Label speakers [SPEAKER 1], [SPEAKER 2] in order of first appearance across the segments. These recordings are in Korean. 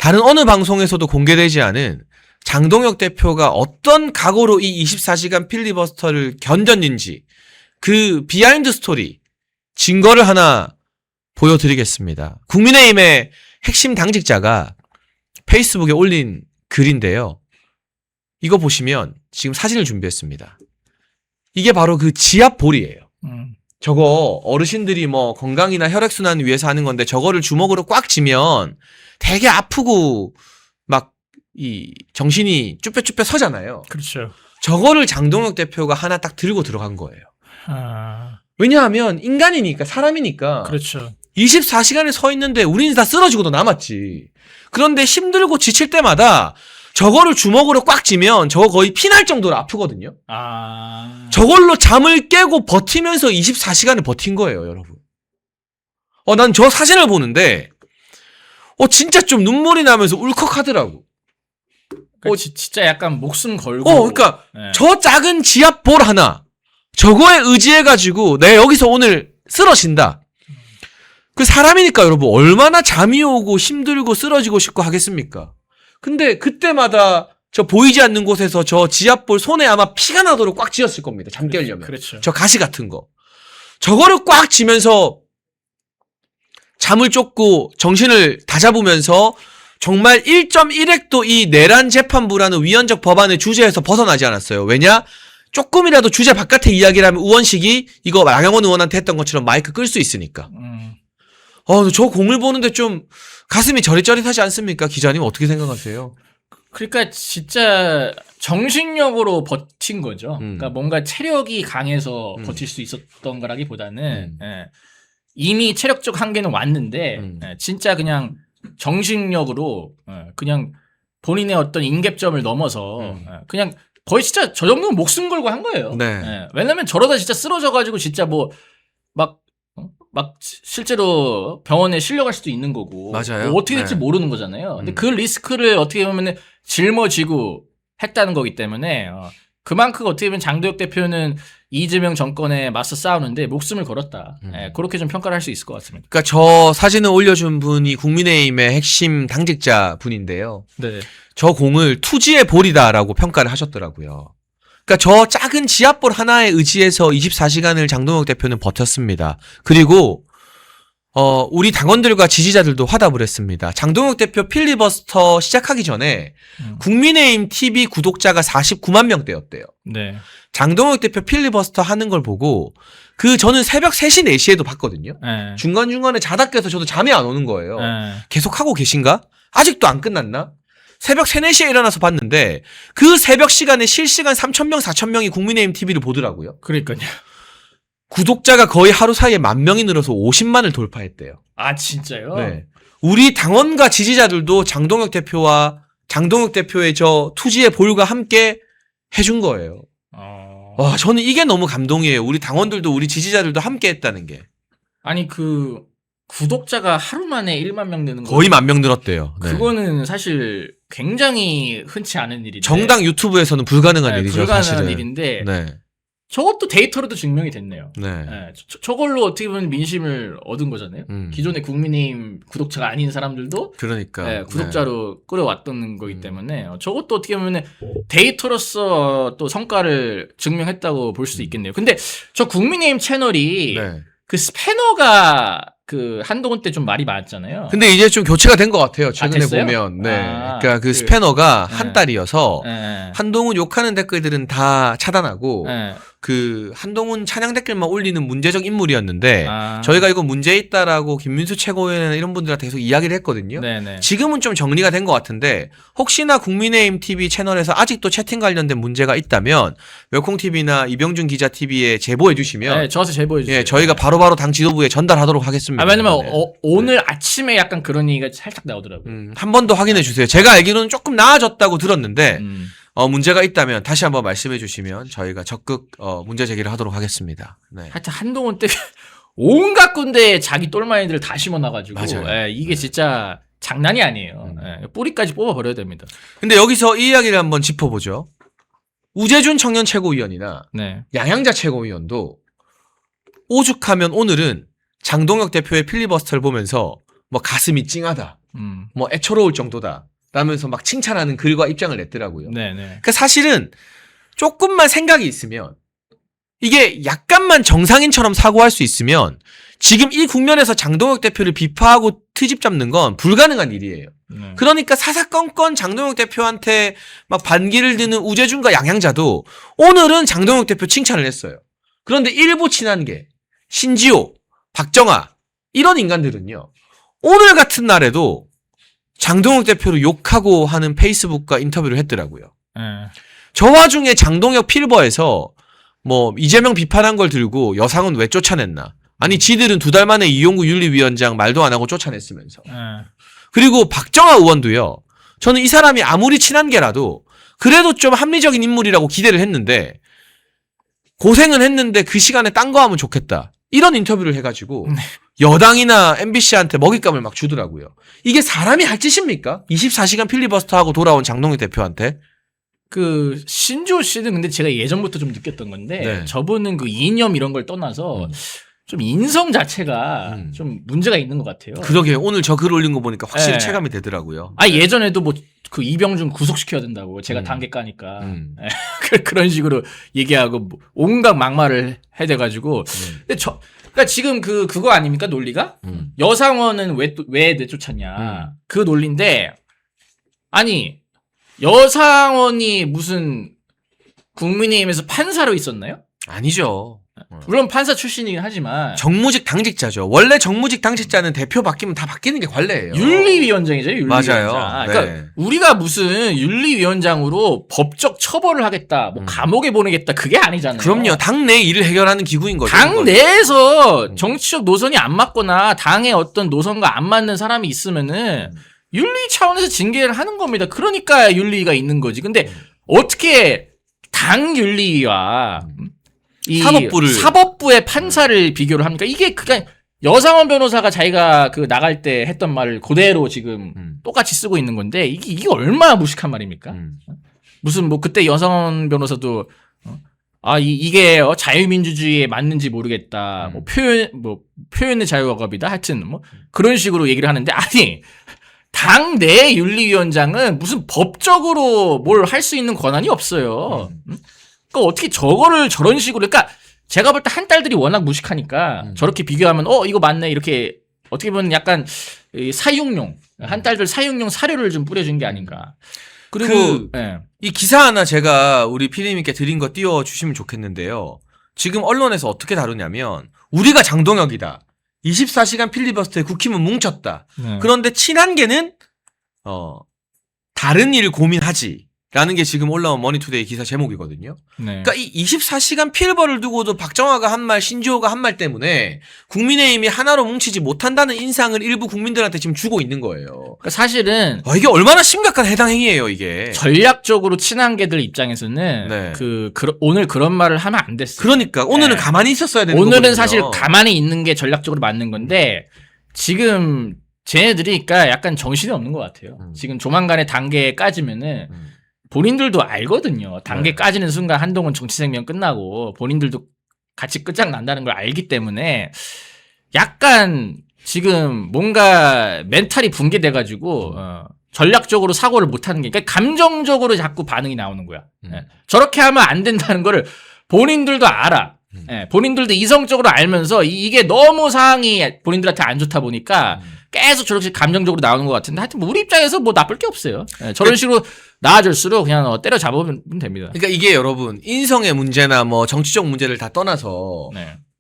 [SPEAKER 1] 다른 어느 방송에서도 공개되지 않은 장동혁 대표가 어떤 각오로 이 24시간 필리버스터를 견뎠는지 그 비하인드 스토리 증거를 하나 보여드리겠습니다. 국민의힘의 핵심 당직자가 페이스북에 올린 글인데요. 이거 보시면 지금 사진을 준비했습니다. 이게 바로 그 지압볼이에요. 저거 어르신들이 뭐 건강이나 혈액순환 위해서 하는 건데 저거를 주먹으로 꽉 쥐면 되게 아프고 막 이 정신이 쭈뼛쭈뼛 서잖아요.
[SPEAKER 2] 그렇죠.
[SPEAKER 1] 저거를 장동혁 대표가 하나 딱 들고 들어간 거예요. 왜냐하면 인간이니까 사람이니까
[SPEAKER 2] 그렇죠.
[SPEAKER 1] 24시간을 서 있는데 우리는 다 쓰러지고도 남았지. 그런데 힘들고 지칠 때마다 저거를 주먹으로 꽉 쥐면 저거 거의 피날 정도로 아프거든요. 저걸로 잠을 깨고 버티면서 24시간을 버틴 거예요, 여러분. 난 저 사진을 보는데 진짜 좀 눈물이 나면서 울컥하더라고.
[SPEAKER 2] 진짜 약간 목숨 걸고.
[SPEAKER 1] 그러니까 네. 저 작은 지압볼 하나 저거에 의지해가지고 내가 여기서 오늘 쓰러진다. 그 사람이니까 여러분 얼마나 잠이 오고 힘들고 쓰러지고 싶고 하겠습니까? 근데 그때마다 저 보이지 않는 곳에서 저 지압볼 손에 아마 피가 나도록 꽉 쥐었을 겁니다. 잠 깨려면.
[SPEAKER 2] 그렇죠.
[SPEAKER 1] 저 가시 같은 거. 저거를 꽉 쥐면서 잠을 쫓고 정신을 다잡으면서 정말 1.1핵도 이 내란 재판부라는 위헌적 법안의 주제에서 벗어나지 않았어요. 왜냐? 조금이라도 주제 바깥의 이야기를 하면 우원식이 이거 양영원 의원한테 했던 것처럼 마이크 끌 수 있으니까. 저 공을 보는데 좀 가슴이 저릿저릿하지 않습니까? 기자님 어떻게 생각하세요?
[SPEAKER 2] 그러니까 진짜 정신력으로 버틴 거죠. 그러니까 뭔가 체력이 강해서 버틸 수 있었던 거라기보다는 이미 체력적 한계는 왔는데 진짜 그냥 정신력으로 그냥 본인의 어떤 인계점을 넘어서 그냥 거의 진짜 저 정도는 목숨 걸고 한 거예요.
[SPEAKER 1] 네.
[SPEAKER 2] 왜냐면 저러다 진짜 쓰러져가지고 진짜 뭐 막 실제로 병원에 실려갈 수도 있는 거고.
[SPEAKER 1] 맞아요.
[SPEAKER 2] 뭐 어떻게 될지
[SPEAKER 1] 네.
[SPEAKER 2] 모르는 거잖아요. 근데 그 리스크를 어떻게 보면 짊어지고 했다는 거기 때문에 그만큼 어떻게 보면 장도혁 대표는 이재명 정권에 맞서 싸우는데 목숨을 걸었다. 그렇게 좀 평가를 할 수 있을 것 같습니다.
[SPEAKER 1] 그러니까 저 사진을 올려준 분이 국민의힘의 핵심 당직자 분인데요.
[SPEAKER 2] 네.
[SPEAKER 1] 저 공을 투지의 볼이다라고 평가를 하셨더라고요. 그러니까 저 작은 지압볼 하나에 의지해서 24시간을 장동혁 대표는 버텼습니다. 그리고 우리 당원들과 지지자들도 화답을 했습니다. 장동혁 대표 필리버스터 시작하기 전에 국민의힘 TV 구독자가 49만 명대였대요.
[SPEAKER 2] 네.
[SPEAKER 1] 장동혁 대표 필리버스터 하는 걸 보고 저는 새벽 3시, 4시에도 봤거든요.
[SPEAKER 2] 네.
[SPEAKER 1] 중간중간에 자다 깨서 저도 잠이 안 오는 거예요.
[SPEAKER 2] 네.
[SPEAKER 1] 계속 하고 계신가? 아직도 안 끝났나? 새벽 3, 4시에 일어나서 봤는데 그 새벽 시간에 실시간 3,000명, 4,000명이 국민의힘 TV를 보더라고요.
[SPEAKER 2] 그러니까요.
[SPEAKER 1] 구독자가 거의 하루 사이에 10,000명이 늘어서 50만을 돌파했대요.
[SPEAKER 2] 아 진짜요?
[SPEAKER 1] 네. 우리 당원과 지지자들도 장동혁 대표와 장동혁 대표의 저 투지의 볼과 함께 해준 거예요. 와, 저는 이게 너무 감동이에요. 우리 당원들도 우리 지지자들도 함께 했다는 게.
[SPEAKER 2] 아니 구독자가 하루 만에 1만 명 되는 거
[SPEAKER 1] 거의 10,000명 늘었대요. 네.
[SPEAKER 2] 그거는 사실 굉장히 흔치 않은 일인데
[SPEAKER 1] 정당 유튜브에서는 불가능한 일이죠.
[SPEAKER 2] 불가능한
[SPEAKER 1] 사실은.
[SPEAKER 2] 일인데
[SPEAKER 1] 네.
[SPEAKER 2] 저것도 데이터로도 증명이 됐네요.
[SPEAKER 1] 네.
[SPEAKER 2] 저걸로 어떻게 보면 민심을 얻은 거잖아요. 기존의 국민의힘 구독자가 아닌 사람들도
[SPEAKER 1] 그러니까
[SPEAKER 2] 구독자로 끌어왔던 거기 때문에 저것도 어떻게 보면 데이터로서 또 성과를 증명했다고 볼 수도 있겠네요. 근데 저 국민의힘 채널이
[SPEAKER 1] 네.
[SPEAKER 2] 그 스패너가 한동훈 때 좀 말이 많았잖아요.
[SPEAKER 1] 근데 이제 좀 교체가 된 것 같아요. 최근에
[SPEAKER 2] 됐어요?
[SPEAKER 1] 보면. 네. 그러니까 그 스패너가 한 달이어서 한동훈 욕하는 댓글들은 다 차단하고 한동훈 찬양 댓글만 올리는 문제적 인물이었는데 저희가 이거 문제 있다라고 김민수 최고위원이나 이런 분들한테 계속 이야기를 했거든요.
[SPEAKER 2] 네네.
[SPEAKER 1] 지금은 좀 정리가 된 것 같은데 혹시나 국민의힘 TV 채널에서 아직도 채팅 관련된 문제가 있다면 멸콩TV나 이병준 기자 TV에 제보해 주시면
[SPEAKER 2] 저한테 제보해 주세요.
[SPEAKER 1] 저희가 바로바로 당 지도부에 전달하도록 하겠습니다.
[SPEAKER 2] 왜냐면 오늘 아침에 약간 그런 얘기가 살짝 나오더라고요.
[SPEAKER 1] 한 번 더 확인해 주세요. 제가 알기로는 조금 나아졌다고 들었는데 문제가 있다면 다시 한번 말씀해 주시면 저희가 적극 문제 제기를 하도록 하겠습니다. 네.
[SPEAKER 2] 하여튼 한동훈 때 온갖 군데에 자기 똘마니들을 다 심어놔가지고
[SPEAKER 1] 맞아요.
[SPEAKER 2] 이게 진짜 장난이 아니에요. 뿌리까지 뽑아버려야 됩니다.
[SPEAKER 1] 근데 여기서 이 이야기를 한번 짚어보죠. 우재준 청년 최고위원이나 양양자 최고위원도 오죽하면 오늘은 장동혁 대표의 필리버스터를 보면서 뭐 가슴이 찡하다. 뭐 애처로울 정도다. 라면서 막 칭찬하는 글과 입장을 냈더라고요.
[SPEAKER 2] 네네.
[SPEAKER 1] 그러니까 사실은 조금만 생각이 있으면 이게 약간만 정상인처럼 사고할 수 있으면 지금 이 국면에서 장동혁 대표를 비파하고 트집 잡는 건 불가능한 일이에요. 그러니까 사사건건 장동혁 대표한테 막 반기를 드는 우재준과 양양자도 오늘은 장동혁 대표 칭찬을 했어요. 그런데 일부 친한계, 신지호, 박정아 이런 인간들은요. 오늘 같은 날에도 장동혁 대표를 욕하고 하는 페이스북과 인터뷰를 했더라고요. 저 와중에 장동혁 필버에서 뭐 이재명 비판한 걸 들고 여상은 왜 쫓아냈나. 아니 지들은 2달 만에 이용구 윤리위원장 말도 안 하고 쫓아냈으면서. 그리고 박정아 의원도요. 저는 이 사람이 아무리 친한게라도 그래도 좀 합리적인 인물이라고 기대를 했는데 고생은 했는데 그 시간에 딴 거 하면 좋겠다. 이런 인터뷰를 해가지고 여당이나 MBC한테 먹잇감을 막 주더라고요. 이게 사람이 할 짓입니까? 24시간 필리버스터 하고 돌아온 장동혁 대표한테.
[SPEAKER 2] 그 신지호 씨는 근데 제가 예전부터 좀 느꼈던 건데
[SPEAKER 1] 네.
[SPEAKER 2] 저분은 그 이념 이런 걸 떠나서 좀 인성 자체가 좀 문제가 있는 것 같아요.
[SPEAKER 1] 그러게요. 오늘 저 글 올린 거 보니까 확실히
[SPEAKER 2] 네.
[SPEAKER 1] 체감이 되더라고요.
[SPEAKER 2] 아 예전에도 뭐 그 이병준 구속시켜야 된다고 제가 단계 까니까 그런 식으로 얘기하고 뭐 온갖 막말을 해대가지고 근데 그러니까 지금 그거 아닙니까 논리가 여상원은 왜 내쫓았냐 그 논리인데 아니 여상원이 무슨 국민의힘에서 판사로 있었나요?
[SPEAKER 1] 아니죠.
[SPEAKER 2] 물론 판사 출신이긴 하지만
[SPEAKER 1] 정무직 당직자죠. 원래 정무직 당직자는 대표 바뀌면 다 바뀌는 게 관례예요.
[SPEAKER 2] 윤리위원장이죠. 윤리위원장.
[SPEAKER 1] 맞아요.
[SPEAKER 2] 그러니까
[SPEAKER 1] 네.
[SPEAKER 2] 우리가 무슨 윤리위원장으로 법적 처벌을 하겠다, 뭐 감옥에 보내겠다 그게 아니잖아요.
[SPEAKER 1] 그럼요. 당내 일을 해결하는 기구인 거죠.
[SPEAKER 2] 당 내에서 정치적 노선이 안 맞거나 당의 어떤 노선과 안 맞는 사람이 있으면은 윤리 차원에서 징계를 하는 겁니다. 그러니까 윤리위가 있는 거지. 근데 어떻게 당 윤리위와 이 사법부의 판사를 비교를 합니까? 이게 그냥 여상원 변호사가 자기가 그 나갈 때 했던 말을 그대로 지금 똑같이 쓰고 있는 건데 이게 얼마나 무식한 말입니까? 무슨 뭐 그때 여상원 변호사도 이게 자유민주주의에 맞는지 모르겠다. 뭐 표현의 자유학업이다. 하여튼 뭐 그런 식으로 얘기를 하는데 아니 당 내 윤리위원장은 무슨 법적으로 뭘 할 수 있는 권한이 없어요. 그러니까 어떻게 저거를 저런 식으로 그러니까 제가 볼 때 한 딸들이 워낙 무식하니까 저렇게 비교하면 이거 맞네 이렇게 어떻게 보면 약간 사육용 한 딸들 사육용 사료를 좀 뿌려준 게 아닌가. 그리고
[SPEAKER 1] 이 기사 하나 제가 우리 피디님께 드린 거 띄워주시면 좋겠는데요. 지금 언론에서 어떻게 다루냐면 우리가 장동혁이다. 24시간 필리버스터에 국힘은 뭉쳤다. 그런데 친한계는 다른 일을 고민하지. 라는 게 지금 올라온 머니투데이 기사 제목이거든요. 그러니까 이 24시간 필버를 두고도 박정아가 한 말, 신지호가 한 말 때문에 국민의힘이 하나로 뭉치지 못한다는 인상을 일부 국민들한테 지금 주고 있는 거예요.
[SPEAKER 2] 그러니까 사실은
[SPEAKER 1] 이게 얼마나 심각한 해당 행위예요, 이게.
[SPEAKER 2] 전략적으로 친한계들 입장에서는 오늘 그런 말을 하면 안 됐어요.
[SPEAKER 1] 그러니까 오늘은 가만히 있었어야 되는 거거든요.
[SPEAKER 2] 오늘은 사실 가만히 있는 게 전략적으로 맞는 건데 지금 쟤네들이 그러니까 약간 정신이 없는 것 같아요. 지금 조만간에 단계에 까지면은 본인들도 알거든요. 단계 까지는 순간 한동훈 정치 생명 끝나고 본인들도 같이 끝장난다는 걸 알기 때문에 약간 지금 뭔가 멘탈이 붕괴돼가지고 전략적으로 사고를 못하는 게 그러니까 감정적으로 자꾸 반응이 나오는 거야. 저렇게 하면 안 된다는 거를 본인들도 알아. 본인들도 이성적으로 알면서 이게 너무 상황이 본인들한테 안 좋다 보니까 계속 저렇게 감정적으로 나오는 것 같은데 하여튼 뭐 우리 입장에서 뭐 나쁠 게 없어요. 저런 식으로 나아질수록 그냥 때려잡으면 됩니다.
[SPEAKER 1] 그러니까 이게 여러분 인성의 문제나 뭐 정치적 문제를 다 떠나서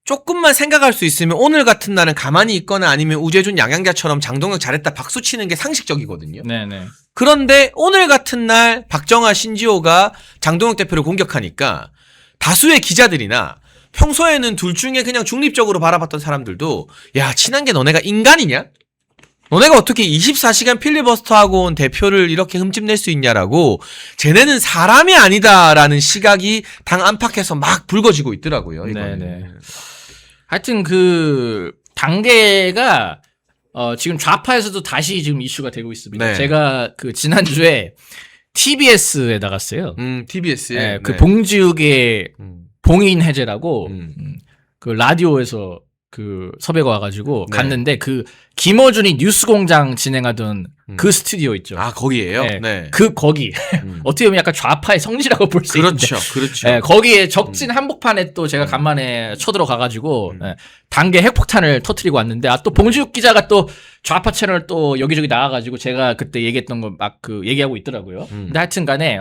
[SPEAKER 1] 조금만 생각할 수 있으면 오늘 같은 날은 가만히 있거나 아니면 우재준 양양자처럼 장동혁 잘했다 박수 치는 게 상식적이거든요. 그런데 오늘 같은 날 박정아 신지호가 장동혁 대표를 공격하니까 다수의 기자들이나 평소에는 둘 중에 그냥 중립적으로 바라봤던 사람들도 야 친한 게 너네가 인간이냐? 너네가 어떻게 24시간 필리버스터하고 온 대표를 이렇게 흠집낼 수 있냐라고 쟤네는 사람이 아니다라는 시각이 당 안팎에서 막 불거지고 있더라고요. 이거는.
[SPEAKER 2] 하여튼 그 단계가 지금 좌파에서도 다시 지금 이슈가 되고 있습니다. 제가 그 지난주에 TBS에 나갔어요.
[SPEAKER 1] TBS에
[SPEAKER 2] 그 봉지욱의 봉인 해제라고 그 라디오에서 그 섭외가 와가지고
[SPEAKER 1] 네.
[SPEAKER 2] 갔는데 그 김어준이 뉴스공장 진행하던 그 스튜디오 있죠.
[SPEAKER 1] 아, 거기에요?
[SPEAKER 2] 네.
[SPEAKER 1] 네.
[SPEAKER 2] 그 거기
[SPEAKER 1] 음.
[SPEAKER 2] 어떻게 보면 약간 좌파의 성지라고 볼 수 있는데
[SPEAKER 1] 그렇죠. 그렇죠.
[SPEAKER 2] 네, 거기에 적진 한복판에 또 제가 간만에 쳐들어가가지고 네, 단계 핵폭탄을 터트리고 왔는데 또 봉지욱 기자가 또 좌파 채널 또 여기저기 나와가지고 제가 그때 얘기했던 거 막 그 얘기하고 있더라고요. 근데 하여튼간에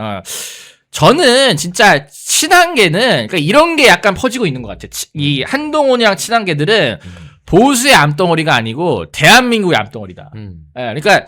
[SPEAKER 2] 저는 진짜 친한계는 그러니까 이런 게 약간 퍼지고 있는 것 같아요. 이 한동훈이랑 친한계들은 보수의 암덩어리가 아니고 대한민국의 암덩어리다. 그러니까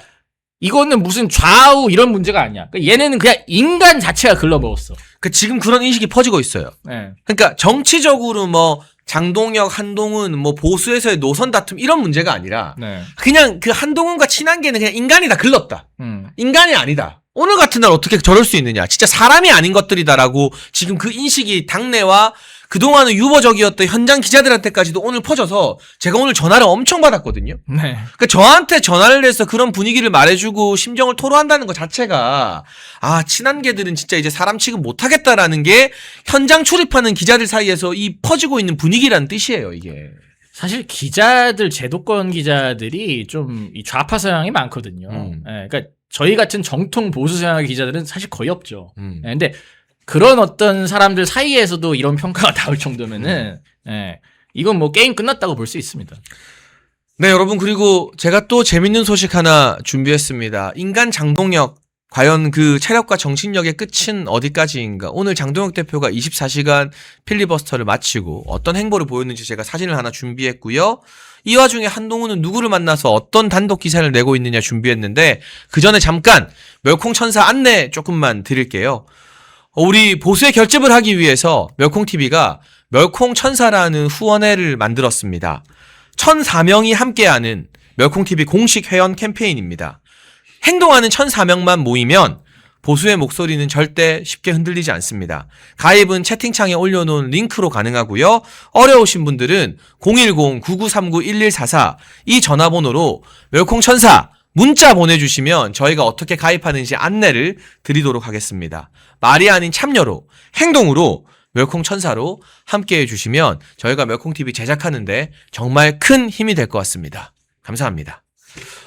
[SPEAKER 2] 이거는 무슨 좌우 이런 문제가 아니야. 그러니까 얘네는 그냥 인간 자체가 글러먹었어.
[SPEAKER 1] 그 지금 그런 인식이 퍼지고 있어요.
[SPEAKER 2] 네.
[SPEAKER 1] 그러니까 정치적으로 뭐 장동혁, 한동훈, 뭐 보수에서의 노선 다툼 이런 문제가 아니라
[SPEAKER 2] 네.
[SPEAKER 1] 그냥 그 한동훈과 친한계는 그냥 인간이 다 글렀다. 인간이 아니다. 오늘 같은 날 어떻게 저럴 수 있느냐. 진짜 사람이 아닌 것들이다라고 지금 그 인식이 당내와 그동안은 유보적이었던 현장 기자들한테까지도 오늘 퍼져서 제가 오늘 전화를 엄청 받았거든요.
[SPEAKER 2] 네.
[SPEAKER 1] 그러니까 저한테 전화를 해서 그런 분위기를 말해주고 심정을 토로한다는 것 자체가 친한계들은 진짜 이제 사람 취급 못하겠다라는 게 현장 출입하는 기자들 사이에서 이 퍼지고 있는 분위기라는 뜻이에요, 이게.
[SPEAKER 2] 사실 기자들 제도권 기자들이 좀 이 좌파 성향이 많거든요. 그러니까 저희 같은 정통 보수 성향의 기자들은 사실 거의 없죠. 근데 그런 어떤 사람들 사이에서도 이런 평가가 나올 정도면은 이건 뭐 게임 끝났다고 볼 수 있습니다.
[SPEAKER 1] 네, 여러분, 그리고 제가 또 재밌는 소식 하나 준비했습니다. 인간 장동혁, 과연 그 체력과 정신력의 끝은 어디까지인가? 오늘 장동혁 대표가 24시간 필리버스터를 마치고 어떤 행보를 보였는지 제가 사진을 하나 준비했고요. 이 와중에 한동훈은 누구를 만나서 어떤 단독 기사를 내고 있느냐 준비했는데 그 전에 잠깐 멸콩천사 안내 조금만 드릴게요. 우리 보수의 결집을 하기 위해서 멸콩TV가 멸콩천사라는 후원회를 만들었습니다. 1,004명이 함께하는 멸콩TV 공식 회원 캠페인입니다. 행동하는 1,004명만 모이면 보수의 목소리는 절대 쉽게 흔들리지 않습니다. 가입은 채팅창에 올려놓은 링크로 가능하고요. 어려우신 분들은 010-9939-1144 이 전화번호로 멸콩천사 문자 보내주시면 저희가 어떻게 가입하는지 안내를 드리도록 하겠습니다. 말이 아닌 참여로, 행동으로 멸콩천사로 함께해 주시면 저희가 멸콩TV 제작하는데 정말 큰 힘이 될 것 같습니다. 감사합니다.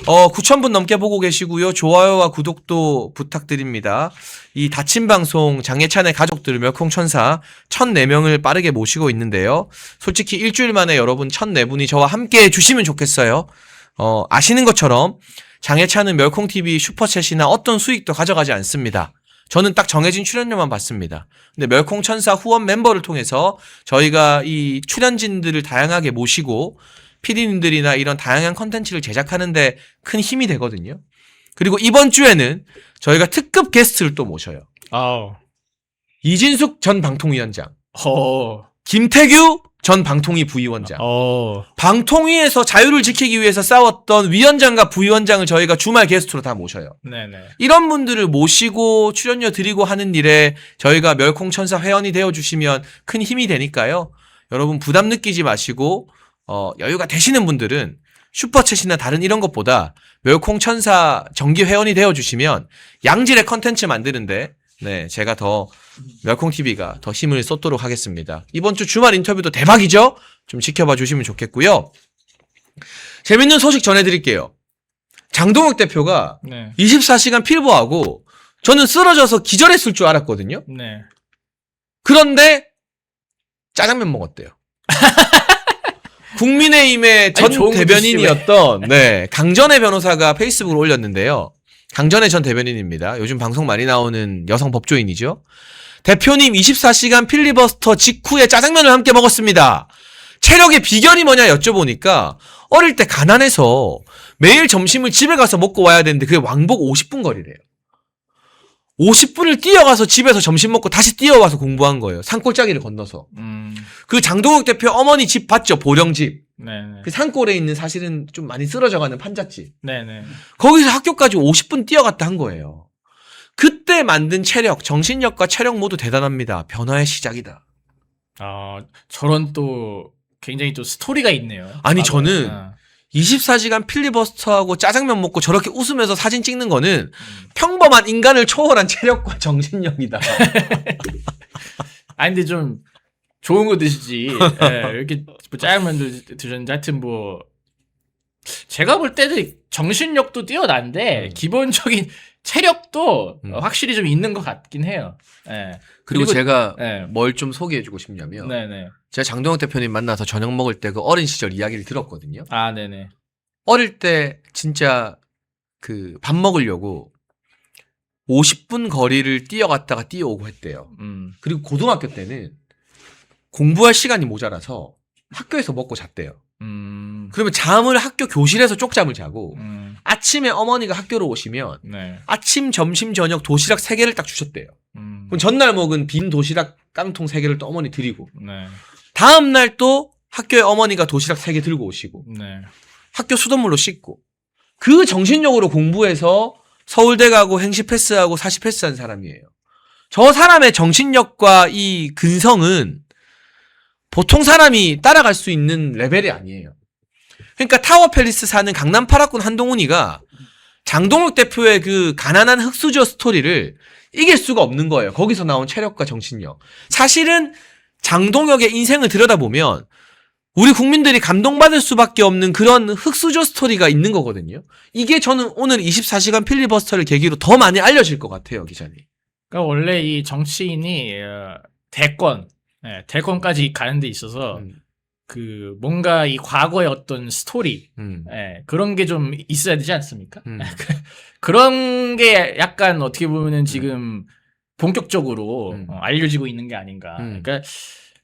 [SPEAKER 1] 9,000분 넘게 보고 계시고요. 좋아요와 구독도 부탁드립니다. 이 다친 방송 장예찬의 가족들 멸콩천사 1,004명을 빠르게 모시고 있는데요. 솔직히 일주일 만에 여러분 1,004분이 저와 함께 해주시면 좋겠어요. 아시는 것처럼 장예찬은 멸콩TV 슈퍼챗이나 어떤 수익도 가져가지 않습니다. 저는 딱 정해진 출연료만 받습니다. 근데 멸콩천사 후원 멤버를 통해서 저희가 이 출연진들을 다양하게 모시고 PD님들이나 이런 다양한 컨텐츠를 제작하는데 큰 힘이 되거든요. 그리고 이번 주에는 저희가 특급 게스트를 또 모셔요. 이진숙 전 방통위원장, 김태규 전 방통위 부위원장, 방통위에서 자유를 지키기 위해서 싸웠던 위원장과 부위원장을 저희가 주말 게스트로 다 모셔요.
[SPEAKER 2] 네네.
[SPEAKER 1] 이런 분들을 모시고 출연료 드리고 하는 일에 저희가 멸콩천사 회원이 되어주시면 큰 힘이 되니까요. 여러분 부담 느끼지 마시고 여유가 되시는 분들은 슈퍼챗이나 다른 이런 것보다 멸콩천사 정기 회원이 되어주시면 양질의 컨텐츠 만드는데 제가 더 멸콩TV가 더 힘을 쏟도록 하겠습니다. 이번 주 주말 인터뷰도 대박이죠? 좀 지켜봐 주시면 좋겠고요. 재밌는 소식 전해드릴게요. 장동혁 대표가 24시간 필보하고 저는 쓰러져서 기절했을 줄 알았거든요. 그런데 짜장면 먹었대요. 국민의힘의 전 대변인이었던 강전애 변호사가 페이스북으로 올렸는데요. 강전애 전 대변인입니다. 요즘 방송 많이 나오는 여성 법조인이죠. 대표님 24시간 필리버스터 직후에 짜장면을 함께 먹었습니다. 체력의 비결이 뭐냐 여쭤보니까 어릴 때 가난해서 매일 점심을 집에 가서 먹고 와야 되는데 그게 왕복 50분 거리래요. 50분을 뛰어가서 집에서 점심 먹고 다시 뛰어와서 공부한 거예요. 산골짜기를 건너서. 그 장동혁 대표 어머니 집 봤죠? 보령집. 그 산골에 있는 사실은 좀 많이 쓰러져가는 판잣집. 거기서 학교까지 50분 뛰어갔다 한 거예요. 그때 만든 체력, 정신력과 체력 모두 대단합니다. 변화의 시작이다.
[SPEAKER 2] 저런 또 굉장히 또 스토리가 있네요.
[SPEAKER 1] 아니 저는 24시간 필리버스터하고 짜장면 먹고 저렇게 웃으면서 사진 찍는 거는 평범한 인간을 초월한 체력과 정신력이다.
[SPEAKER 2] 아니 근데 좀 좋은 거 드시지. 예, 이렇게 뭐 짜장면 드셨는데 하여튼 뭐 제가 볼 때는 정신력도 뛰어난데 기본적인 체력도 확실히 좀 있는 것 같긴 해요. 예.
[SPEAKER 1] 그리고 제가
[SPEAKER 2] 예.
[SPEAKER 1] 뭘 좀 소개해주고 싶냐면
[SPEAKER 2] 네네.
[SPEAKER 1] 제가 장동혁 대표님 만나서 저녁 먹을 때 그 어린 시절 이야기를 들었거든요.
[SPEAKER 2] 아, 네네.
[SPEAKER 1] 어릴 때 진짜 그 밥 먹으려고 50분 거리를 뛰어갔다가 뛰어오고 했대요. 그리고 고등학교 때는 공부할 시간이 모자라서 학교에서 먹고 잤대요. 그러면 잠을 학교 교실에서 쪽잠을 자고 아침에 어머니가 학교로 오시면
[SPEAKER 2] 네.
[SPEAKER 1] 아침, 점심, 저녁 도시락 3개를 딱 주셨대요. 그럼 전날 먹은 빈 도시락 깡통 3개를 또 어머니 드리고
[SPEAKER 2] 네.
[SPEAKER 1] 다음날 또 학교에 어머니가 도시락 3개 들고 오시고
[SPEAKER 2] 네.
[SPEAKER 1] 학교 수돗물로 씻고 그 정신력으로 공부해서 서울대 가고 행시 패스하고 사시 패스한 사람이에요. 저 사람의 정신력과 이 근성은 보통 사람이 따라갈 수 있는 레벨이 아니에요. 그러니까 타워 팰리스 사는 강남 8학군 한동훈이가 장동혁 대표의 그 가난한 흙수저 스토리를 이길 수가 없는 거예요. 거기서 나온 체력과 정신력. 사실은 장동혁의 인생을 들여다보면 우리 국민들이 감동받을 수밖에 없는 그런 흙수저 스토리가 있는 거거든요. 이게 저는 오늘 24시간 필리버스터를 계기로 더 많이 알려질 것 같아요, 기자님.
[SPEAKER 2] 그러니까 원래 이 정치인이 대권까지 가는 데 있어서 그 뭔가 이 과거의 어떤 스토리 그런 게 좀 있어야 되지 않습니까? 그런 게 약간 어떻게 보면은 지금 본격적으로 알려지고 있는 게 아닌가. 그러니까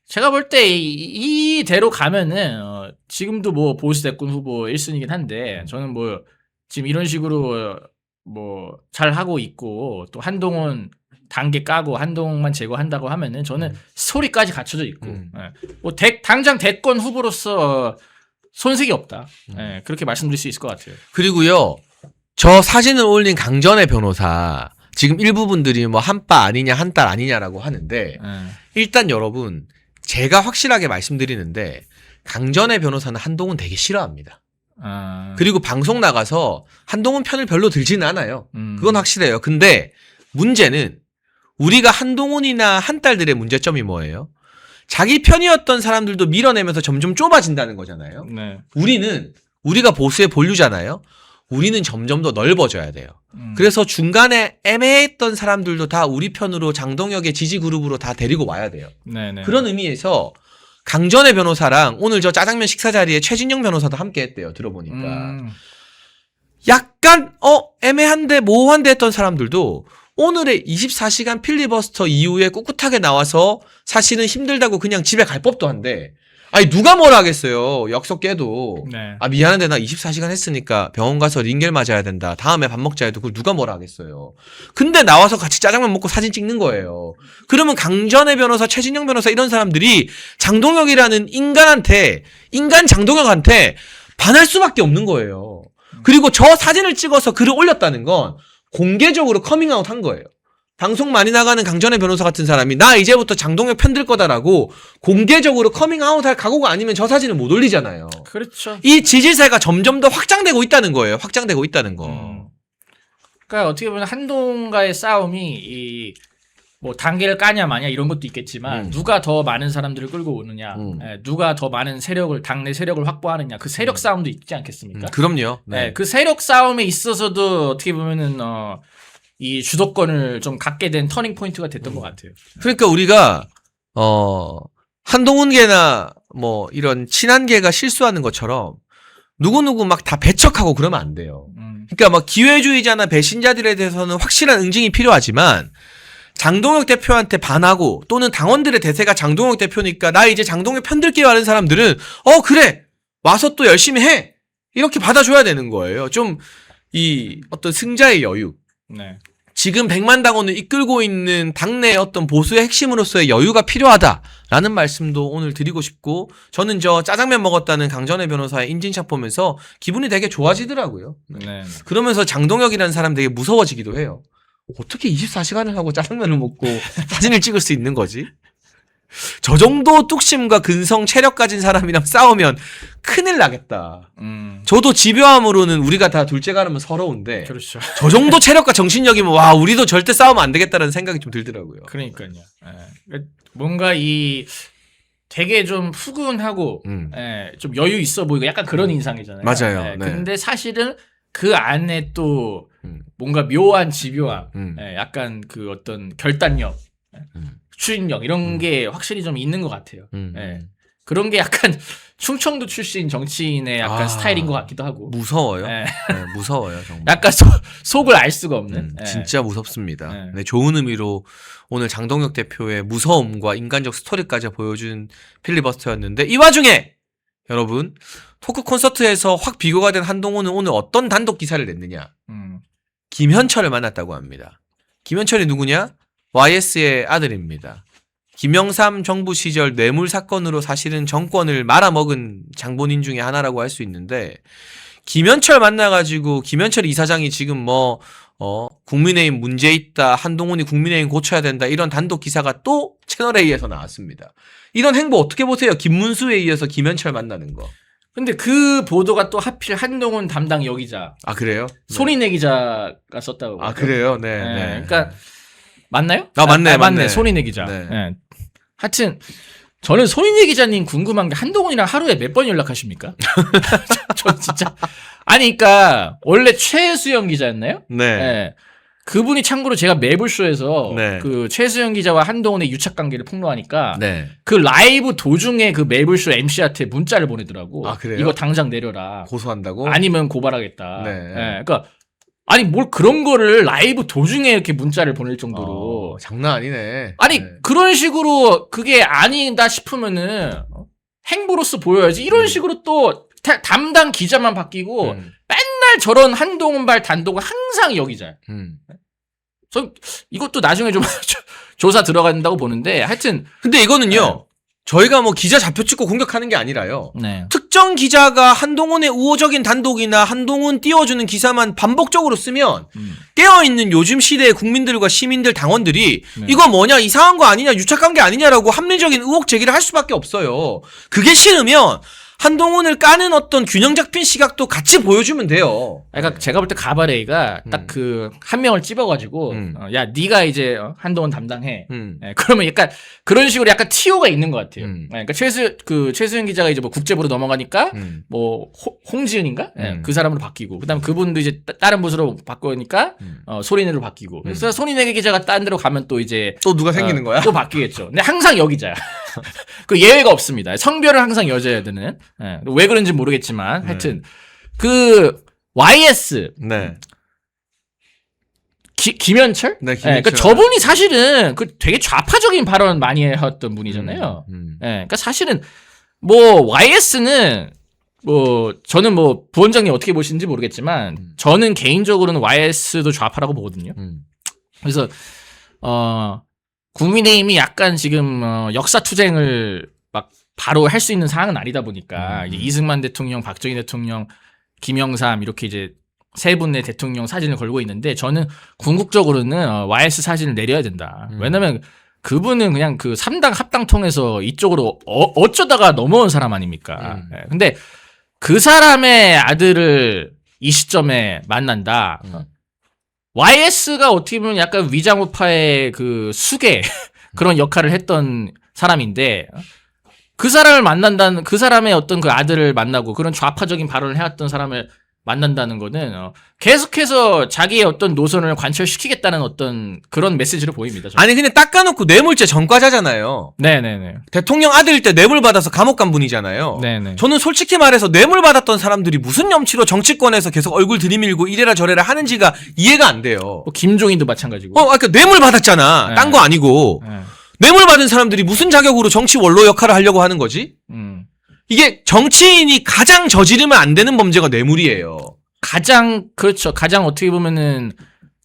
[SPEAKER 2] 제가 볼 때 이대로 가면은 지금도 뭐 보수 대권 후보 1순위긴 한데 저는 뭐 지금 이런 식으로 뭐 잘 하고 있고 또 한동훈 단계 까고 한동훈만 제거한다고 하면은 저는 스토리까지 갖춰져 있고 뭐 당장 대권 후보로서 손색이 없다. 그렇게 말씀드릴 수 있을 것 같아요.
[SPEAKER 1] 그리고요, 저 사진을 올린 강전의 변호사 지금 일부 분들이 뭐 한빠 아니냐 한 딸 아니냐라고 하는데 일단 여러분 제가 확실하게 말씀드리는데 강전의 변호사는 한동훈 되게 싫어합니다. 그리고 방송 나가서 한동훈 편을 별로 들지는 않아요. 그건 확실해요. 근데 문제는 우리가 한동훈이나 한딸들의 문제점이 뭐예요? 자기 편이었던 사람들도 밀어내면서 점점 좁아진다는 거잖아요.
[SPEAKER 2] 네.
[SPEAKER 1] 우리가 보수의 본류잖아요. 우리는 점점 더 넓어져야 돼요. 그래서 중간에 애매했던 사람들도 다 우리 편으로 장동혁의 지지 그룹으로 다 데리고 와야 돼요.
[SPEAKER 2] 네네.
[SPEAKER 1] 그런 의미에서 강전의 변호사랑 오늘 저 짜장면 식사 자리에 최진영 변호사도 함께 했대요. 들어보니까. 약간 애매한데 모호한데 했던 사람들도 오늘의 24시간 필리버스터 이후에 꿋꿋하게 나와서 사실은 힘들다고 그냥 집에 갈 법도 한데 아니 누가 뭐라 하겠어요. 약속 깨도.
[SPEAKER 2] 네.
[SPEAKER 1] 아 미안한데 나 24시간 했으니까 병원 가서 링겔 맞아야 된다. 다음에 밥 먹자 해도 그걸 누가 뭐라 하겠어요. 근데 나와서 같이 짜장면 먹고 사진 찍는 거예요. 그러면 강전의 변호사, 최진영 변호사 이런 사람들이 장동혁이라는 인간 장동혁한테 반할 수밖에 없는 거예요. 그리고 저 사진을 찍어서 글을 올렸다는 건 공개적으로 커밍아웃 한 거예요. 방송 많이 나가는 강전의 변호사 같은 사람이 나 이제부터 장동혁 편들 거다라고 공개적으로 커밍아웃 할 각오가 아니면 저 사진을 못 올리잖아요.
[SPEAKER 2] 그렇죠.
[SPEAKER 1] 이 지지세가 점점 더 확장되고 있다는 거예요. 확장되고 있다는 거.
[SPEAKER 2] 그러니까 어떻게 보면 한동훈과의 싸움이 뭐 단계를 까냐 마냐 이런 것도 있겠지만 누가 더 많은 사람들을 끌고 오느냐, 누가 더 많은 당내 세력을 확보하느냐 그 세력 싸움도 있지 않겠습니까?
[SPEAKER 1] 그럼요. 네.
[SPEAKER 2] 그 세력 싸움에 있어서도 어떻게 보면은 이 주도권을 좀 갖게 된 터닝 포인트가 됐던 것 같아요.
[SPEAKER 1] 그러니까 우리가 한동훈계나 뭐 이런 친한계가 실수하는 것처럼 누구누구 막 다 배척하고 그러면 안 돼요. 그러니까 막 기회주의자나 배신자들에 대해서는 확실한 응징이 필요하지만 장동혁 대표한테 반하고 또는 당원들의 대세가 장동혁 대표니까 나 이제 장동혁 편들게요 하는 사람들은 그래 와서 또 열심히 해 이렇게 받아줘야 되는 거예요. 좀 이 어떤 승자의 여유.
[SPEAKER 2] 네.
[SPEAKER 1] 지금 100만 당원을 이끌고 있는 당내의 어떤 보수의 핵심으로서의 여유가 필요하다라는 말씀도 오늘 드리고 싶고 저는 저 짜장면 먹었다는 강전의 변호사의 인증샷 보면서 기분이 되게 좋아지더라고요.
[SPEAKER 2] 네.
[SPEAKER 1] 그러면서 장동혁이라는 사람 되게 무서워지기도 해요. 어떻게 24시간을 하고 짜장면을 먹고 사진을 찍을 수 있는 거지? 저 정도 뚝심과 근성, 체력 가진 사람이랑 싸우면 큰일 나겠다. 저도 집요함으로는 우리가 다 둘째 가르면 서러운데
[SPEAKER 2] 그렇죠.
[SPEAKER 1] 저 정도 체력과 정신력이면 와 우리도 절대 싸우면 안 되겠다는 생각이 좀 들더라고요.
[SPEAKER 2] 그러니까요. 뭔가 이 되게 좀 푸근하고 좀 여유 있어 보이고 약간 그런 인상이잖아요.
[SPEAKER 1] 맞아요. 네.
[SPEAKER 2] 근데 사실은 그 안에 또 뭔가 묘한 집요함, 약간 그 어떤 결단력, 추진력 이런 게 확실히 좀 있는 것 같아요. 그런 게 약간 충청도 출신 정치인의 약간 스타일인 것 같기도 하고.
[SPEAKER 1] 무서워요. 무서워요, 정말.
[SPEAKER 2] 약간 속을 알 수가 없는.
[SPEAKER 1] 진짜 무섭습니다. 네, 좋은 의미로 오늘 장동혁 대표의 무서움과 인간적 스토리까지 보여준 필리버스터였는데 이 와중에 여러분 토크 콘서트에서 확 비교가 된 한동훈은 오늘 어떤 단독 기사를 냈느냐. 김현철을 만났다고 합니다. 김현철이 누구냐? YS의 아들입니다. 김영삼 정부 시절 뇌물 사건으로 사실은 정권을 말아먹은 장본인 중에 하나라고 할 수 있는데 김현철 만나가지고 김현철 이사장이 지금 국민의힘 문제 있다, 한동훈이 국민의힘 고쳐야 된다 이런 단독 기사가 또 채널A에서 나왔습니다. 이런 행보 어떻게 보세요? 김문수에 이어서 김현철 만나는 거.
[SPEAKER 2] 근데 그 보도가 또 하필 한동훈 담당 여기자.
[SPEAKER 1] 아 그래요?
[SPEAKER 2] 손인혜 기자가 썼다고.
[SPEAKER 1] 아 그래요? 네.
[SPEAKER 2] 그러니까 맞나요?
[SPEAKER 1] 맞네.
[SPEAKER 2] 맞네. 손인혜 기자.
[SPEAKER 1] 네.
[SPEAKER 2] 하여튼 저는 손인혜 기자님 궁금한 게 한동훈이랑 하루에 몇 번 연락하십니까? 저 진짜 아니 그러니까 원래 최수영 기자였나요?
[SPEAKER 1] 네.
[SPEAKER 2] 그분이 참고로 제가 매불쇼에서
[SPEAKER 1] 네.
[SPEAKER 2] 그 최수영 기자와 한동훈의 유착 관계를 폭로하니까
[SPEAKER 1] 네.
[SPEAKER 2] 그 라이브 도중에 그 매불쇼 MC한테 문자를 보내더라고.
[SPEAKER 1] 아, 그래요?
[SPEAKER 2] 이거 당장 내려라.
[SPEAKER 1] 고소한다고?
[SPEAKER 2] 아니면 고발하겠다.
[SPEAKER 1] 네.
[SPEAKER 2] 그러니까 아니 뭘 그런 거를 라이브 도중에 이렇게 문자를 보낼 정도로
[SPEAKER 1] 장난 아니네.
[SPEAKER 2] 아니
[SPEAKER 1] 네.
[SPEAKER 2] 그런 식으로 그게 아니다 싶으면은 행보로서 보여야지 이런 식으로 또 담당 기자만 바뀌고 맨날 저런 한동훈발 단독은 항상 여기잖아요. 저 이것도 나중에 좀 조사 들어간다고 보는데 하여튼
[SPEAKER 1] 근데 이거는요. 저희가 뭐 기자 잡혀 찍고 공격하는 게 아니라요.
[SPEAKER 2] 네.
[SPEAKER 1] 특정 기자가 한동훈의 우호적인 단독이나 한동훈 띄워주는 기사만 반복적으로 쓰면 깨어있는 요즘 시대의 국민들과 시민들, 당원들이 이거 뭐냐, 이상한 거 아니냐, 유착한 게 아니냐라고 합리적인 의혹 제기를 할 수밖에 없어요. 그게 싫으면 한동훈을 까는 어떤 균형 잡힌 시각도 같이 보여주면 돼요.
[SPEAKER 2] 그러니까 제가 볼 때 가바레이가 딱 그 한 명을 찝어가지고 야 네가 이제 한동훈 담당해. 그러면 약간 그런 식으로 약간 티오가 있는 것 같아요. 그러니까 최수영 기자가 이제 뭐 국제부로 넘어가니까 뭐 홍지은인가? 그 사람으로 바뀌고 그다음 그분도 이제 다른 부서로 바꾸니까 손인혜로 바뀌고. 그래서 손인혜 기자가 딴 데로 가면 또 이제
[SPEAKER 1] 또 누가 생기는 거야?
[SPEAKER 2] 또 바뀌겠죠. 근데 항상 여기자야. 그 예외가 없습니다. 성별은 항상 여자여야 되는. 왜 그런지 모르겠지만 하여튼 그 YS
[SPEAKER 1] 네.
[SPEAKER 2] 김현철?
[SPEAKER 1] 네, 김현철.
[SPEAKER 2] 그러니까 저분이 사실은 그 되게 좌파적인 발언 많이 했던 분이잖아요. 그러니까 사실은 뭐 YS는 뭐 저는 뭐 부원장님 어떻게 보시는지 모르겠지만 저는 개인적으로는 YS도 좌파라고 보거든요. 그래서 국민의힘이 약간 지금 역사 투쟁을 막 바로 할 수 있는 상황은 아니다 보니까 이제 이승만 대통령, 박정희 대통령, 김영삼 이렇게 이제 세 분의 대통령 사진을 걸고 있는데 저는 궁극적으로는 YS 사진을 내려야 된다. 왜냐면 그분은 그냥 그 3당 합당 통해서 이쪽으로 어쩌다가 넘어온 사람 아닙니까? 근데 그 사람의 아들을 이 시점에 만난다. YS가 어떻게 보면 약간 위장우파의 그 수계 그런 역할을 했던 사람인데 그 사람을 만난다는 그 사람의 어떤 그 아들을 만나고 그런 좌파적인 발언을 해왔던 사람을 만난다는 거는 계속해서 자기의 어떤 노선을 관철시키겠다는 어떤 그런 메시지를 보입니다. 저는.
[SPEAKER 1] 아니 근데 닦아놓고 뇌물죄 전과자잖아요.
[SPEAKER 2] 네네네.
[SPEAKER 1] 대통령 아들일 때 뇌물 받아서 감옥 간 분이잖아요.
[SPEAKER 2] 네네.
[SPEAKER 1] 저는 솔직히 말해서 뇌물 받았던 사람들이 무슨 염치로 정치권에서 계속 얼굴 들이밀고 이래라 저래라 하는지가 이해가 안 돼요.
[SPEAKER 2] 뭐 김종인도 마찬가지고.
[SPEAKER 1] 아까 뇌물 받았잖아.
[SPEAKER 2] 네.
[SPEAKER 1] 딴 거 아니고.
[SPEAKER 2] 네.
[SPEAKER 1] 뇌물 받은 사람들이 무슨 자격으로 정치 원로 역할을 하려고 하는 거지? 이게 정치인이 가장 저지르면 안 되는 범죄가 뇌물이에요.
[SPEAKER 2] 그렇죠. 가장 어떻게 보면은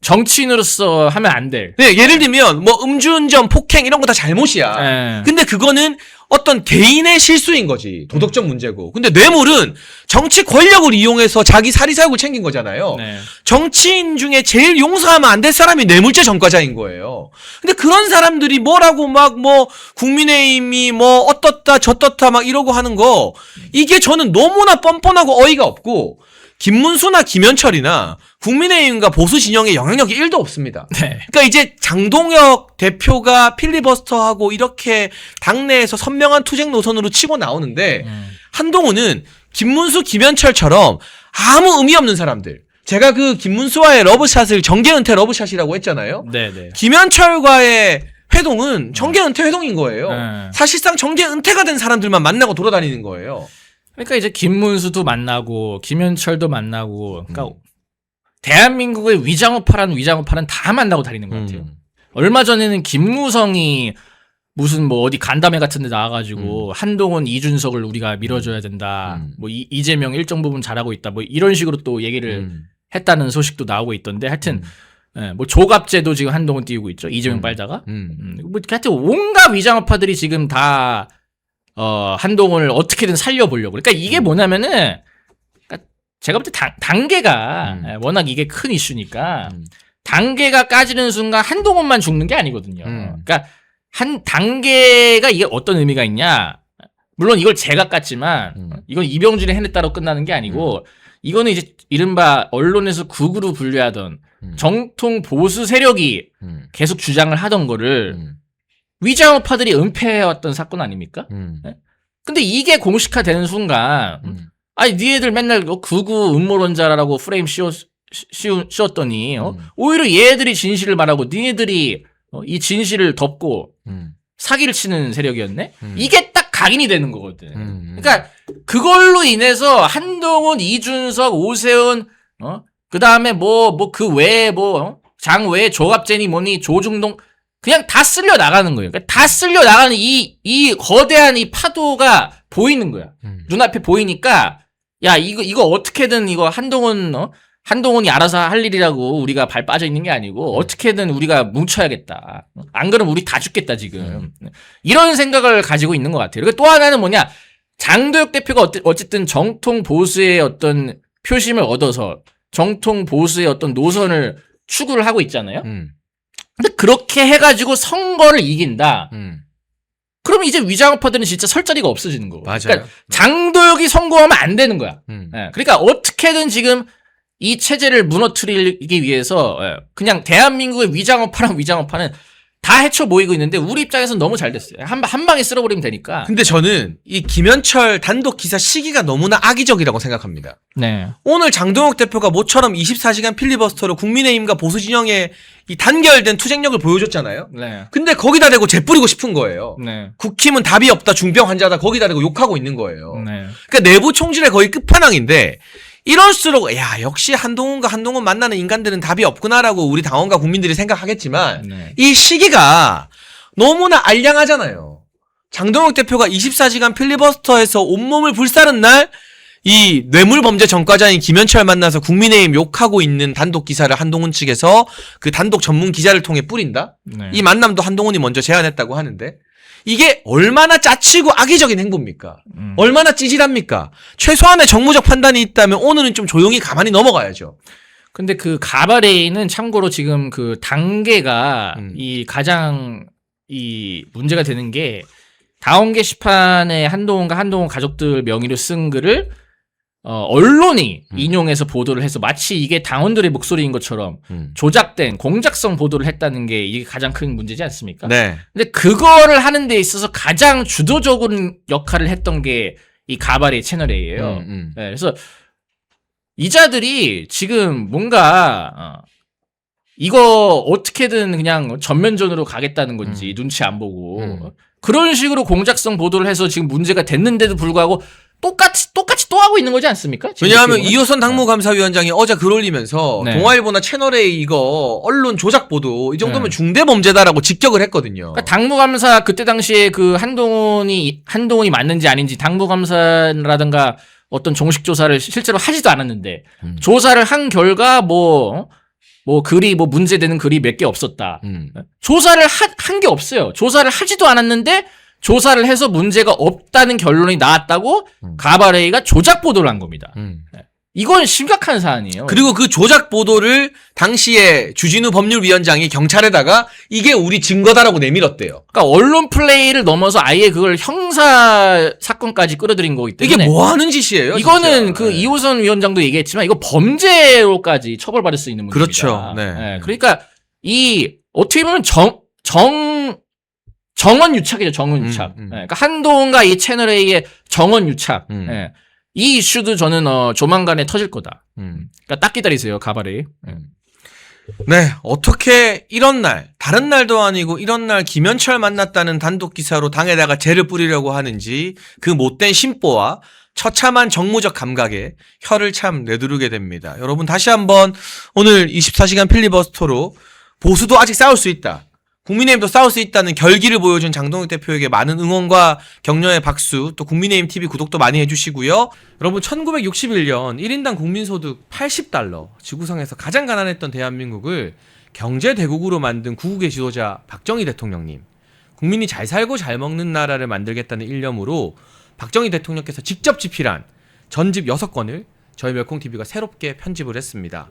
[SPEAKER 2] 정치인으로서 하면 안 될.
[SPEAKER 1] 네, 예를 들면 뭐 음주운전, 폭행 이런 거 다 잘못이야.
[SPEAKER 2] 네.
[SPEAKER 1] 근데 그거는 어떤 개인의 실수인 거지. 도덕적 문제고. 근데 뇌물은 정치 권력을 이용해서 자기 사리사욕을 챙긴 거잖아요.
[SPEAKER 2] 네.
[SPEAKER 1] 정치인 중에 제일 용서하면 안 될 사람이 뇌물죄 전과자인 거예요. 근데 그런 사람들이 뭐라고 막 뭐 국민의힘이 뭐 어떻다 저떻다 막 이러고 하는 거 이게 저는 너무나 뻔뻔하고 어이가 없고 김문수나 김현철이나 국민의힘과 보수 진영의 영향력이 1도 없습니다.
[SPEAKER 2] 네.
[SPEAKER 1] 그러니까 이제 장동혁 대표가 필리버스터하고 이렇게 당내에서 선명한 투쟁 노선으로 치고 나오는데 한동훈은 김문수, 김현철처럼 아무 의미 없는 사람들. 제가 그 김문수와의 러브샷을 정계은퇴 러브샷이라고 했잖아요.
[SPEAKER 2] 네네.
[SPEAKER 1] 김현철과의 회동은 정계은퇴 회동인 거예요.
[SPEAKER 2] 네.
[SPEAKER 1] 사실상 정계은퇴가 된 사람들만 만나고 돌아다니는 거예요.
[SPEAKER 2] 그러니까 이제 김문수도 만나고 김현철도 만나고 그러니까 대한민국의 위장우파는 다 만나고 다니는 것 같아요. 얼마 전에는 김무성이 무슨 뭐 어디 간담회 같은 데 나와가지고 한동훈, 이준석을 우리가 밀어줘야 된다. 뭐 이재명 일정 부분 잘하고 있다. 뭐 이런 식으로 또 얘기를 했다는 소식도 나오고 있던데 하여튼 예, 뭐 조갑제도 지금 한동훈 띄우고 있죠. 이재명 빨다가. 뭐 하여튼 온갖 위장우파들이 지금 다 한동훈을 어떻게든 살려보려고. 그러니까 이게 뭐냐면은 그러니까 제가 볼 때 단계가 워낙 이게 큰 이슈니까 단계가 까지는 순간 한동훈만 죽는 게 아니거든요. 그러니까 한 단계가 이게 어떤 의미가 있냐? 물론 이걸 제가 깠지만 이건 이병준이 해냈다로 끝나는 게 아니고 이거는 이제 이른바 언론에서 극우로 분류하던 정통 보수 세력이 계속 주장을 하던 거를 위장우파들이 은폐해왔던 사건 아닙니까? 네? 근데 이게 공식화되는 순간 아니 니네들 맨날 극우 음모론자라고 프레임 씌웠더니 오히려 얘들이 진실을 말하고 니네들이 이 진실을 덮고 사기를 치는 세력이었네? 이게 딱 각인이 되는 거거든. 그러니까 그걸로 인해서 한동훈, 이준석, 오세훈, 그 다음에 그 외에 장 외에 조갑제니 뭐니 조중동 그냥 다 쓸려 나가는 거예요. 그러니까 다 쓸려 나가는 이 거대한 이 파도가 보이는 거야. 눈앞에 보이니까 야 이거 어떻게든 이거 한동훈이 알아서 할 일이라고 우리가 발 빠져 있는 게 아니고 어떻게든 우리가 뭉쳐야겠다. 안 그러면 우리 다 죽겠다 지금. 이런 생각을 가지고 있는 것 같아요. 그리고 또 하나는 뭐냐. 장도혁 대표가 어쨌든 정통 보수의 어떤 표심을 얻어서 정통 보수의 어떤 노선을 추구를 하고 있잖아요. 근데 그렇게 해가지고 선거를 이긴다. 그러면 이제 위장우파들은 진짜 설 자리가 없어지는 거고.
[SPEAKER 1] 맞아요.
[SPEAKER 2] 그러니까 장도혁이 성공하면 안 되는 거야. 예, 그러니까 어떻게든 지금 이 체제를 무너뜨리기 위해서 그냥 대한민국의 위장우파는 다 헤쳐 모이고 있는데 우리 입장에서는 너무 잘 됐어요. 한 방에 쓸어버리면 되니까.
[SPEAKER 1] 근데 저는 이 김현철 단독 기사 시기가 너무나 악의적이라고 생각합니다.
[SPEAKER 2] 네.
[SPEAKER 1] 오늘 장동혁 대표가 모처럼 24시간 필리버스터로 국민의힘과 보수 진영의 이 단결된 투쟁력을 보여줬잖아요.
[SPEAKER 2] 네.
[SPEAKER 1] 근데 거기다 대고 재뿌리고 싶은 거예요.
[SPEAKER 2] 네.
[SPEAKER 1] 국힘은 답이 없다, 중병 환자다 거기다 대고 욕하고 있는 거예요.
[SPEAKER 2] 네.
[SPEAKER 1] 그러니까 내부 총질의 거의 끝판왕인데 이럴수록 야 역시 한동훈과 한동훈 만나는 인간들은 답이 없구나라고 우리 당원과 국민들이 생각하겠지만
[SPEAKER 2] 네.
[SPEAKER 1] 이 시기가 너무나 알량하잖아요. 장동혁 대표가 24시간 필리버스터에서 온몸을 불사른 날 이 뇌물범죄 전과자인 김현철 만나서 국민의힘 욕하고 있는 단독 기사를 한동훈 측에서 그 단독 전문 기자를 통해 뿌린다?
[SPEAKER 2] 네.
[SPEAKER 1] 이 만남도 한동훈이 먼저 제안했다고 하는데 이게 얼마나 짜치고 악의적인 행보입니까? 얼마나 찌질합니까? 최소한의 정무적 판단이 있다면 오늘은 좀 조용히 가만히 넘어가야죠.
[SPEAKER 2] 근데 그 가바레이는 참고로 지금 그 단계가 이 가장 이 문제가 되는 게 다운 게시판에 한동훈과 한동훈 가족들 명의로 쓴 글을 언론이 인용해서 보도를 해서 마치 이게 당원들의 목소리인 것처럼 조작된 공작성 보도를 했다는 게 이게 가장 큰 문제지 않습니까?
[SPEAKER 1] 네.
[SPEAKER 2] 근데 그거를 하는 데 있어서 가장 주도적인 역할을 했던 게 이 가바레이 채널이에요. 네, 그래서 이자들이 지금 뭔가 이거 어떻게든 그냥 전면전으로 가겠다는 건지 눈치 안 보고 그런 식으로 공작성 보도를 해서 지금 문제가 됐는데도 불구하고 똑같이 또 하고 있는 거지 않습니까?
[SPEAKER 1] 왜냐하면 이호선 당무감사위원장이 어제 글 올리면서
[SPEAKER 2] 네.
[SPEAKER 1] 동아일보나 채널A 이거 언론 조작 보도 이 정도면 중대범죄다라고 직격을 했거든요.
[SPEAKER 2] 그러니까 당무감사 그때 당시에 그 한동훈이 맞는지 아닌지 당무감사라든가 어떤 정식 조사를 실제로 하지도 않았는데 조사를 한 결과 뭐 글이 문제되는 글이 몇 개 없었다. 조사를 한 게 없어요. 조사를 하지도 않았는데 조사를 해서 문제가 없다는 결론이 나왔다고 가바레이가 조작 보도를 한 겁니다. 이건 심각한 사안이에요.
[SPEAKER 1] 그리고 그 조작 보도를 당시에 주진우 법률위원장이 경찰에다가 이게 우리 증거다라고 내밀었대요.
[SPEAKER 2] 그러니까 언론 플레이를 넘어서 아예 그걸 형사 사건까지 끌어들인 거기 때문에
[SPEAKER 1] 이게 뭐 하는 짓이에요?
[SPEAKER 2] 이거는
[SPEAKER 1] 진짜.
[SPEAKER 2] 그 이호선 위원장도 얘기했지만 이거 범죄로까지 처벌받을 수 있는 문제입니다.
[SPEAKER 1] 그렇죠. 네.
[SPEAKER 2] 그러니까 이 어떻게 보면 정원 유착이죠. 정원 유착. 그러니까 한동훈과 이 채널 A의 정원 유착. 이 이슈도 저는 조만간에 터질 거다. 그러니까 딱 기다리세요. 가발이.
[SPEAKER 1] 네, 어떻게 이런 날, 다른 날도 아니고 이런 날 김현철 만났다는 단독 기사로 당에다가 죄를 뿌리려고 하는지 그 못된 심보와 처참한 정무적 감각에 혀를 참 내두르게 됩니다. 여러분 다시 한번 오늘 24시간 필리버스터로 보수도 아직 싸울 수 있다. 국민의힘도 싸울 수 있다는 결기를 보여준 장동혁 대표에게 많은 응원과 격려의 박수, 또 국민의힘 TV 구독도 많이 해주시고요. 여러분 1961년 1인당 국민소득 80달러, 지구상에서 가장 가난했던 대한민국을 경제대국으로 만든 구국의 지도자 박정희 대통령님, 국민이 잘 살고 잘 먹는 나라를 만들겠다는 일념으로 박정희 대통령께서 직접 집필한 전집 6권을 저희 멸콩TV가 새롭게 편집을 했습니다.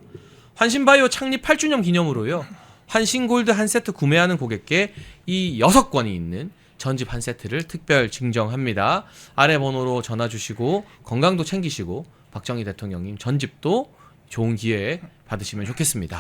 [SPEAKER 1] 환신바이오 창립 8주년 기념으로요. 환신골드 한 세트 구매하는 고객께 이 6권이 있는 전집 한 세트를 특별 증정합니다. 아래 번호로 전화 주시고 건강도 챙기시고 박정희 대통령님 전집도 좋은 기회에 받으시면 좋겠습니다.